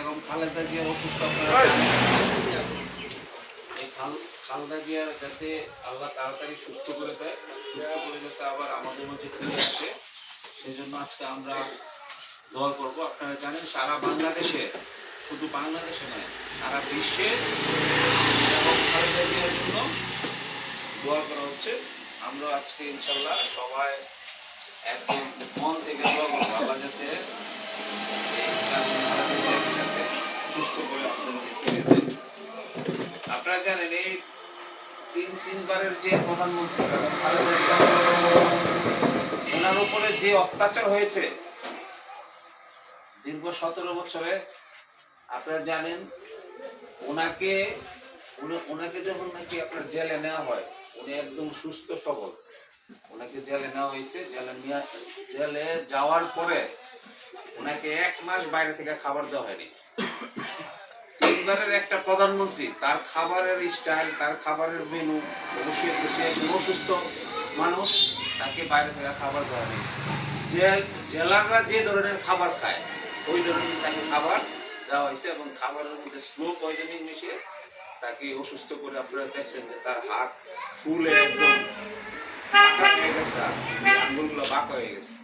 বেগম খালেদা জিয়া অসুস্থ, আপনারা এই খালেদা জিয়া যাতে আল্লাহ তাড়াতাড়ি সুস্থ করে দেয়, সুস্থ করে যাতে আবার আমাদের মধ্যে ফিরে আসে, সেই জন্য আজকে আমরা দোয়া করব। আপনারা জানেন সারা বাংলাদেশে, শুধু বাংলাদেশে নয়, সারা বিশ্বে বেগম খালেদা জিয়ার জন্য দোয়া করা হচ্ছে। আমরা আজকে ইনশাল্লাহ সবাই একদম মন থেকে দোয়া করবো আল্লাহ যাতে সুস্থ করে আমাদের মধ্যে ফিরে দেয়। আপনারা জানেন এই তিনবারের যে প্রধানমন্ত্রী ওনার উপরে যে অত্যাচার হয়েছে দীর্ঘ 17 বছরে, আপনারা জানেন ওনাকে যখন নাকি আপনার জেলে নেওয়া হয়, উনি একদম সুস্থ সবল, ওনাকে জেলে নেওয়া হয়েছে। জেলে যাওয়ার পরে ওনাকে 1 মাস বাইরে থেকে খাবার দেওয়া হয়নি। তিনবারের একটা প্রধানমন্ত্রী, তার খাবারের স্টাইল, তার খাবারের মেনু, অবশ্যই সে অসুস্থ মানুষ, তাকে বাইরে থেকে খাবার দেওয়া হয়নি। জেলাররা যে ধরনের খাবার খায় ওই ধরনের তাকে খাবার দেওয়া হয়েছে এবং খাবারের মধ্যে স্লো পয়জনিং মিশিয়ে তাকে অসুস্থ করে। আপনারা দেখছেন যে তার হাত ফুলে একদম বাঁকা হয়ে গেছে, আঙ্গুলগুলো বাঁকা হয়ে গেছে।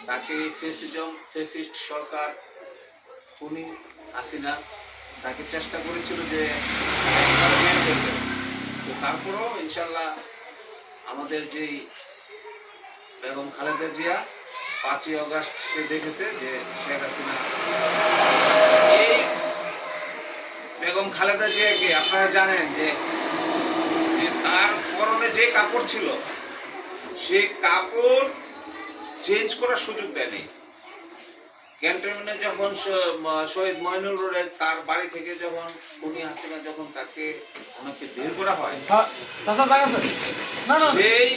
তাকে ফ্যাসিস্ট সরকার খুনি হাসিনা তাকে চেষ্টা করেছিল যে তারপরেও ইনশাল্লাহ আমাদের যেই বেগম খালেদা জিয়া 5ই আগস্ট দেখেছে যে শেখ হাসিনা এই বেগম খালেদা জিয়াকে, আপনারা জানেন যে তার পরনে যে কাপড় ছিল সেই কাপড় চেঞ্জ করার সুযোগ দেয়নি। ক্যান্টনমেন্টে যখন শহীদ মইনুল রোডে তার বাড়ি থেকে যখন খুনি হাসিনা যখন ওনাকে বের করা হয়, সেই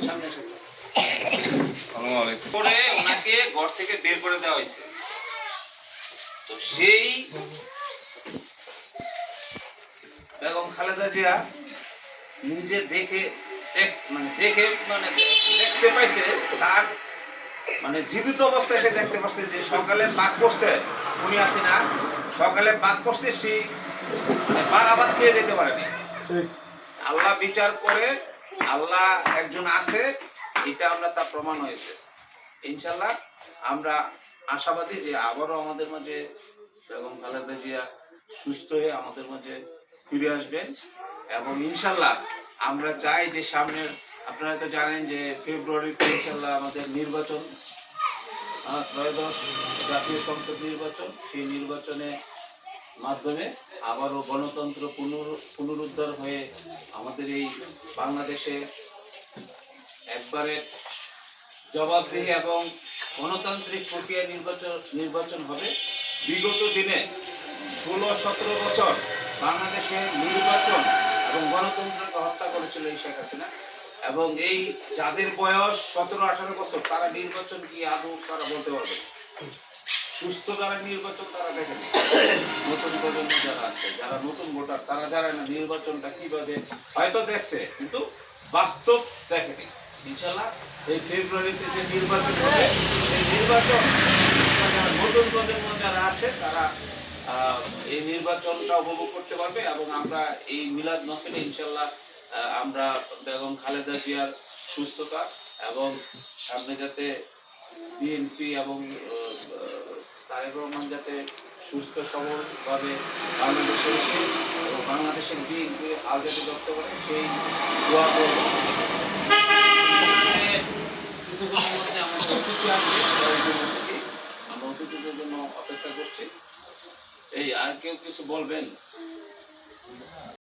সামনে পরে ওনাকে ঘর থেকে বের করে দেওয়া হয়েছে। তো সেই বেগম খালেদা জিয়া নিজে দেখতে পাইছে, তার জীবিত অবস্থায় সে দেখতে পাচ্ছে যে সকালে পাক করছে উনি আসি না, সকালে পাক করছে সেই বারাবাদ খেয়ে যেতে পারেনি। আল্লাহ বিচার করে, আল্লাহ একজন আছে, এটা আমরা তার প্রমাণ হয়েছে। ইনশাল্লাহ আমরা আশাবাদী যে আবারও আমাদের মাঝে বেগম খালেদা জিয়া সুস্থ হয়ে আমাদের মাঝে ফিরে আসবেন এবং ইনশাল্লাহ আমরা চাই যে সামনের, আপনারা তো জানেন যে ফেব্রুয়ারিতে ইনশাল্লাহ আমাদের নির্বাচন, 13শ জাতীয় সংসদ নির্বাচন, সেই নির্বাচনের মাধ্যমে আবারও গণতন্ত্র পুনরুদ্ধার হয়ে আমাদের এই বাংলাদেশে একবারে জবাবদিহি এবং গণতান্ত্রিক প্রক্রিয়া নির্বাচন হবে। বিগত দিনে 16-17 বছর বাংলাদেশে নির্বাচন এবং গণতন্ত্রকে হত্যা করেছিল এই শেখ হাসিনা, এবং এই যাদের বয়স 17-18 বছর তারা নির্বাচন কি আদৌ তারা বলতে পারবে? সুস্থ যারা নির্বাচন তারা দেখেনি, নতুন প্রজন্ম যারা আছে, যারা নতুন ভোটার, তারা যারা নির্বাচনটা কিভাবে হয়তো দেখছে কিন্তু বাস্তব দেখেনি। ইনশাল্লাহ এই ফেব্রুয়ারিতে যে নির্বাচন হবে, সেই নির্বাচন নতুন প্রজন্ম যারা আছে তারা এই নির্বাচনটা উপভোগ করতে পারবে এবং আমরা এই মিলাদ মাহফিলে ইনশাল্লাহ আমরা বেগম খালেদা জিয়ার সুস্থতা এবং সামনে যাতে বিএনপি এবং তারেক রহমান যাতে সুস্থ সবলভাবে বাংলাদেশে এসে এবং বাংলাদেশের বিএনপি হাল যাতে ধরতে পারে সেই দোয়া করব। কিছুক্ষণের মধ্যে আমাদের অতিথি আসবে, আমরা অতিথিদের জন্য অপেক্ষা করছি। এই আর কেউ কিছু বলবেন?